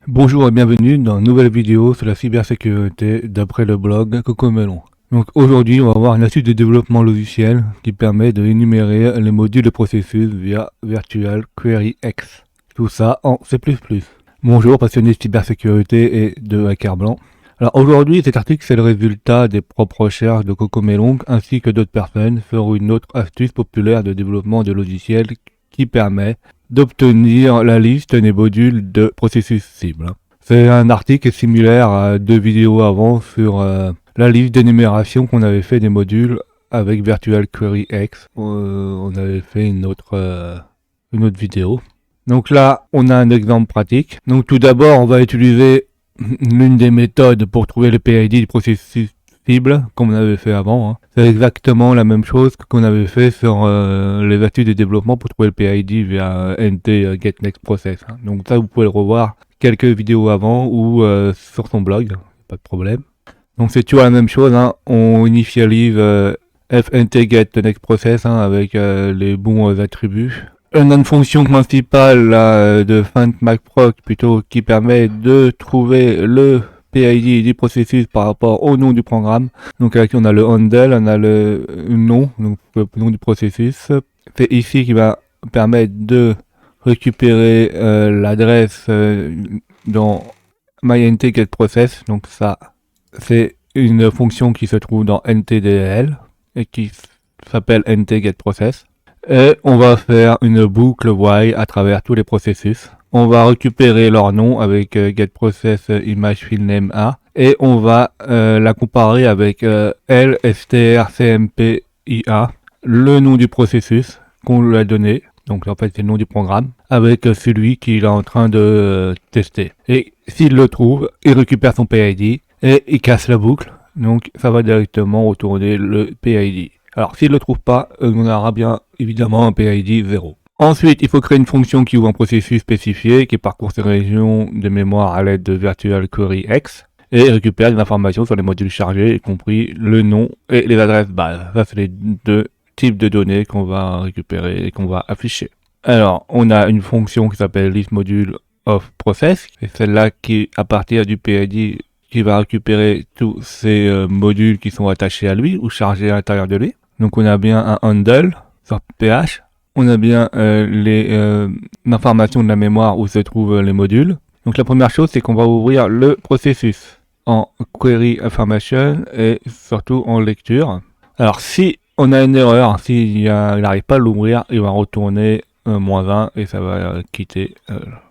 Bonjour et bienvenue dans une nouvelle vidéo sur la cybersécurité d'après le blog Cocomelon. Donc aujourd'hui on va voir une astuce de développement logiciel qui permet de énumérer les modules de processus via Virtual Query X. Tout ça en C++. Bonjour passionnés de cybersécurité et de hacker blanc. Alors aujourd'hui cet article c'est le résultat des propres recherches de Cocomelon ainsi que d'autres personnes sur une autre astuce populaire de développement de logiciels qui permet d'obtenir la liste des modules de processus cibles. C'est un article similaire à deux vidéos avant sur la liste d'énumération qu'on avait fait des modules avec Virtual Query X. On avait fait une autre vidéo. Donc là, on a un exemple pratique. Donc tout d'abord, on va utiliser l'une des méthodes pour trouver le PID du processus cible, comme on avait fait avant. Hein. C'est exactement la même chose qu'on avait fait sur les astuces de développement pour trouver le PID via NT GetNextProcess. Hein. Donc ça, vous pouvez le revoir quelques vidéos avant ou sur son blog, pas de problème. Donc c'est toujours la même chose, hein. On initialise FNT GetNextProcess hein, avec les bons attributs. On a une fonction principale là, de findMacProc plutôt qui permet de trouver le PID du processus par rapport au nom du programme. Donc là on a le handle, on a le nom, donc le nom du processus. C'est ici qui va permettre de récupérer l'adresse dans myNTGetProcess. Donc ça c'est une fonction qui se trouve dans NTDL et qui s'appelle NTGetProcess. Et on va faire une boucle while à travers tous les processus. On va récupérer leur nom avec getProcessImageFileNameA et on va la comparer avec lstrcmpia, le nom du processus qu'on lui a donné. Donc en fait c'est le nom du programme, avec celui qu'il est en train de tester. Et s'il le trouve, il récupère son PID et il casse la boucle. Donc ça va directement retourner le PID. Alors s'il ne le trouve pas, on aura bien évidemment un PID 0. Ensuite, il faut créer une fonction qui ouvre un processus spécifié qui parcourt ces régions de mémoire à l'aide de Virtual Query X et récupère des informations sur les modules chargés, y compris le nom et les adresses base. Ça, c'est les deux types de données qu'on va récupérer et qu'on va afficher. Alors, on a une fonction qui s'appelle listModuleOfProcess, c'est celle-là qui, à partir du PID, qui va récupérer tous ces modules qui sont attachés à lui ou chargés à l'intérieur de lui. Donc on a bien un handle sur PH, on a bien les informations de la mémoire où se trouvent les modules. Donc la première chose c'est qu'on va ouvrir le processus en query information et surtout en lecture. Alors si on a une erreur, s'il n'arrive pas à l'ouvrir, il va retourner -1 et ça va quitter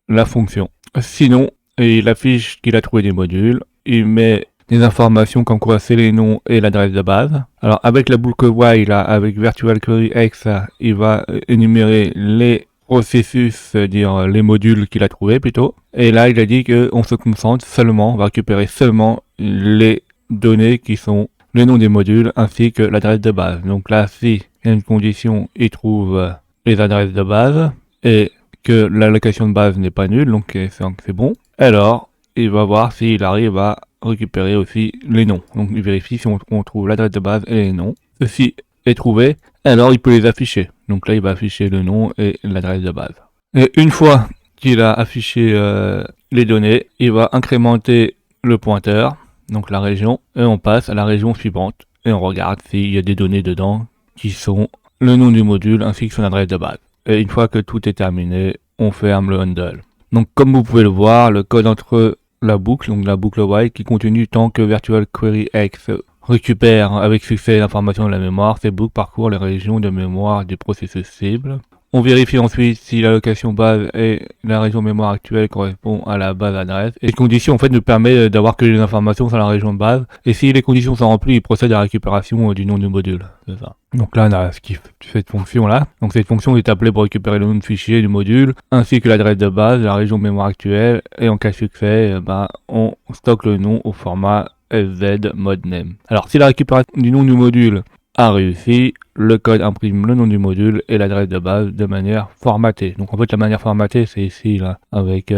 la fonction. Sinon, il affiche qu'il a trouvé des modules, il met des informations comme quoi c'est les noms et l'adresse de base. Alors avec la boucle while, là, avec Virtual Query X, il va énumérer les processus, c'est-à-dire les modules qu'il a trouvés plutôt. Et là il a dit qu'on se concentre seulement, on va récupérer seulement les données qui sont le nom des modules ainsi que l'adresse de base. Donc là si il y a une condition, il trouve les adresses de base et que l'allocation de base n'est pas nulle, donc c'est bon. Alors il va voir s'il arrive à récupérer aussi les noms. Donc il vérifie si on trouve l'adresse de base et les noms. Ceci est trouvé, alors il peut les afficher. Donc là il va afficher le nom et l'adresse de base. Et une fois qu'il a affiché les données, il va incrémenter le pointeur, donc la région, et on passe à la région suivante. Et on regarde s'il y a des données dedans qui sont le nom du module ainsi que son adresse de base. Et une fois que tout est terminé, on ferme le handle. Donc comme vous pouvez le voir, le code entre la boucle, donc la boucle while, qui continue tant que Virtual Query X récupère avec succès l'information de la mémoire, ces boucles parcourent les régions de mémoire du processus cible. On vérifie ensuite si l'allocation base et la région mémoire actuelle correspond à la base adresse. Et les conditions en fait nous permettent d'avoir que les informations sur la région de base. Et si les conditions sont remplies, il procède à la récupération du nom du module. C'est ça. Donc là on a ce qui fait cette fonction là. Donc cette fonction est appelée pour récupérer le nom de fichier du module, ainsi que l'adresse de base, la région mémoire actuelle. Et en cas de succès, on stocke le nom au format fz mode name. Alors si la récupération du nom du module a réussi, le code imprime le nom du module et l'adresse de base de manière formatée. Donc en fait la manière formatée c'est ici là, avec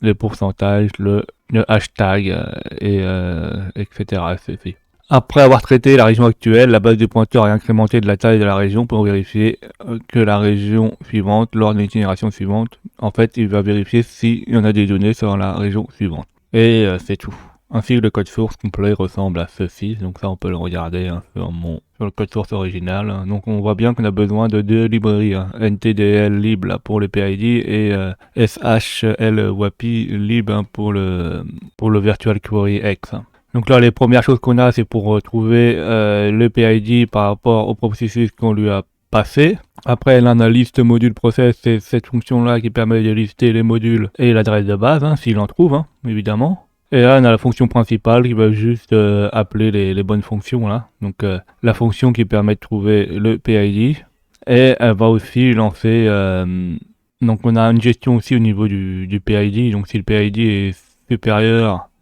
les pourcentages, le hashtag et etc. C'est ici. Après avoir traité la région actuelle, la base de pointeurs est incrémentée de la taille de la région pour vérifier que la région suivante, lors de l'itération suivante, en fait, il va vérifier s'il y en a des données sur la région suivante. Et c'est tout. Ainsi, le code source complet ressemble à ceci, donc ça on peut le regarder hein, sur le code source original. Donc on voit bien qu'on a besoin de deux librairies, hein, NTDL lib là, pour le PID et SHLWAPI lib hein, pour le Virtual Query X. Donc là, les premières choses qu'on a, c'est pour trouver le PID par rapport au processus qu'on lui a passé. Après, là, on a liste module process, c'est cette fonction-là qui permet de lister les modules et l'adresse de base, hein, s'il en trouve, hein, évidemment. Et là, on a la fonction principale qui va juste appeler les bonnes fonctions, là. Donc, la fonction qui permet de trouver le PID. Et elle va aussi lancer... donc, on a une gestion aussi au niveau du PID. Donc, si le PID est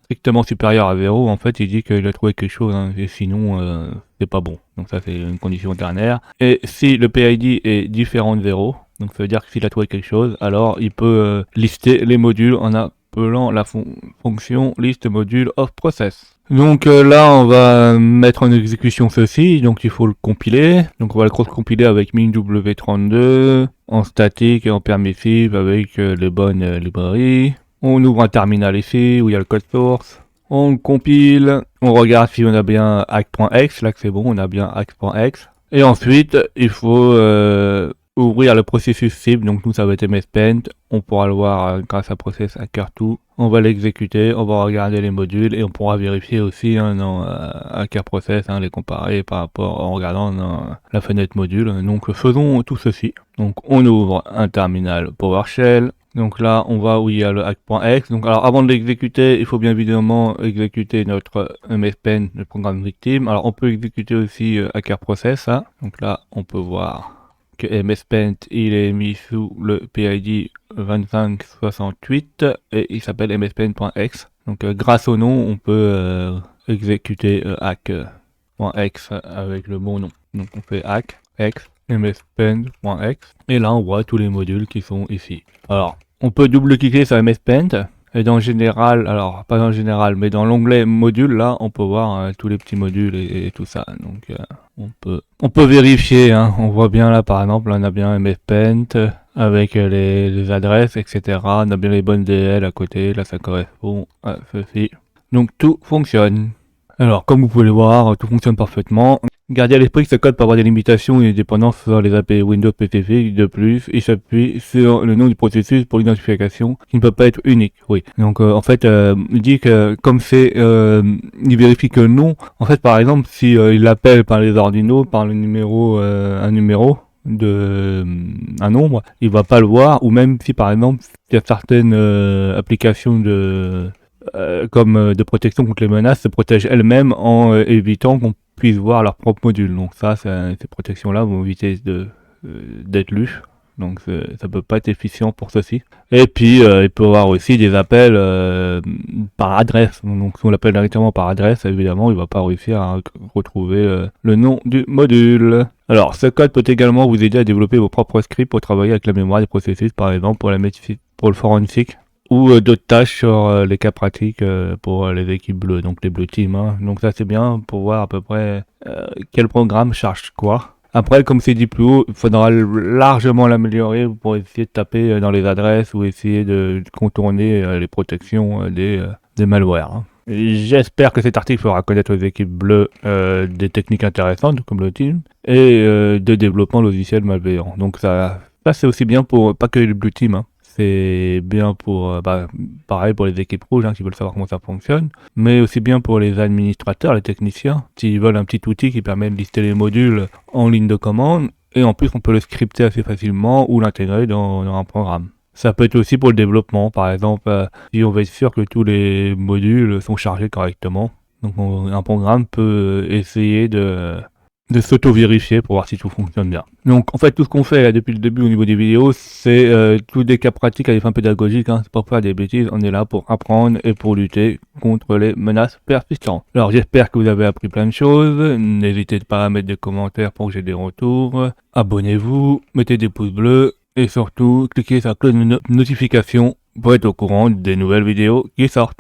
strictement supérieur à 0, en fait, il dit qu'il a trouvé quelque chose, hein, et sinon, c'est pas bon. Donc ça, c'est une condition ternaire. Et si le PID est différent de 0, donc ça veut dire que s'il a trouvé quelque chose, alors il peut lister les modules en appelant la fonction list module of process. Donc là, on va mettre en exécution ceci, donc il faut le compiler. Donc on va le cross-compiler avec minw32, en statique et en permissive avec les bonnes librairies. On ouvre un terminal ici où il y a le code source. On compile. On regarde si on a bien hack.x. Là que c'est bon, on a bien hack.x. Et ensuite, il faut ouvrir le processus cible. Donc nous, ça va être mspent. On pourra le voir grâce à process hacker2. On va l'exécuter. On va regarder les modules et on pourra vérifier aussi hein, dans hacker process, hein, les comparer par rapport en regardant dans la fenêtre module. Donc faisons tout ceci. Donc on ouvre un terminal PowerShell. Donc là, on va où il y a le hack.x. Donc alors, avant de l'exécuter, il faut bien évidemment exécuter notre mspent, le programme victime. Alors, on peut exécuter aussi hacker process. Hein. Donc là, on peut voir que mspent, il est mis sous le PID 2568 et il s'appelle mspent.x. Donc grâce au nom, on peut exécuter hack.x avec le bon nom. Donc on fait hack.x mspent.x et là on voit tous les modules qui sont ici. Alors on peut double-cliquer sur mspent et dans général, alors pas dans général mais dans l'onglet module là on peut voir tous les petits modules et tout ça. Donc on peut vérifier, hein. On voit bien là par exemple on a bien mspent avec les adresses etc. On a bien les bonnes DL à côté, là ça correspond à ceci. Donc tout fonctionne. Alors, comme vous pouvez le voir, tout fonctionne parfaitement. Gardez à l'esprit que ce code peut avoir des limitations et des dépendances sur les API Windows spécifiques. De plus, il s'appuie sur le nom du processus pour l'identification, qui ne peut pas être unique. Oui. Donc, en fait, il dit que comme c'est, il vérifie que non. En fait, par exemple, si il l'appelle par les ordinaux, par le numéro, un nombre, il va pas le voir. Ou même si, par exemple, il y a certaines applications comme de protection contre les menaces se protègent elles-mêmes en évitant qu'on puisse voir leur propre module. Donc ça, ces protections-là vont éviter d'être lues. Donc ça peut pas être efficient pour ceci. Et puis il peut y avoir aussi des appels par adresse. Donc si on l'appelle directement par adresse, évidemment, il va pas réussir à retrouver le nom du module. Alors ce code peut également vous aider à développer vos propres scripts pour travailler avec la mémoire des processus, par exemple pour le forensic, ou d'autres tâches sur les cas pratiques pour les équipes bleues, donc les blue teams. Hein. Donc ça c'est bien pour voir à peu près quel programme charge quoi. Après, comme c'est dit plus haut, il faudra largement l'améliorer pour essayer de taper dans les adresses ou essayer de contourner les protections des malwares. Hein. J'espère que cet article fera connaître aux équipes bleues des techniques intéressantes comme le team et de développement logiciel malveillant. Donc ça c'est aussi bien pour pas que les blue teams. Hein. C'est bien pour, pareil pour les équipes rouges hein, qui veulent savoir comment ça fonctionne, mais aussi bien pour les administrateurs, les techniciens, s'ils veulent un petit outil qui permet de lister les modules en ligne de commande, et en plus on peut le scripter assez facilement ou l'intégrer dans un programme. Ça peut être aussi pour le développement, par exemple, si on veut être sûr que tous les modules sont chargés correctement. Donc un programme peut essayer de s'auto-vérifier pour voir si tout fonctionne bien. Donc en fait tout ce qu'on fait là depuis le début au niveau des vidéos, c'est tous des cas pratiques à des fins pédagogiques, hein. C'est pas pour faire des bêtises, on est là pour apprendre et pour lutter contre les menaces persistantes. Alors j'espère que vous avez appris plein de choses, n'hésitez pas à mettre des commentaires pour que j'ai des retours, abonnez-vous, mettez des pouces bleus et surtout cliquez sur la cloche de notification pour être au courant des nouvelles vidéos qui sortent.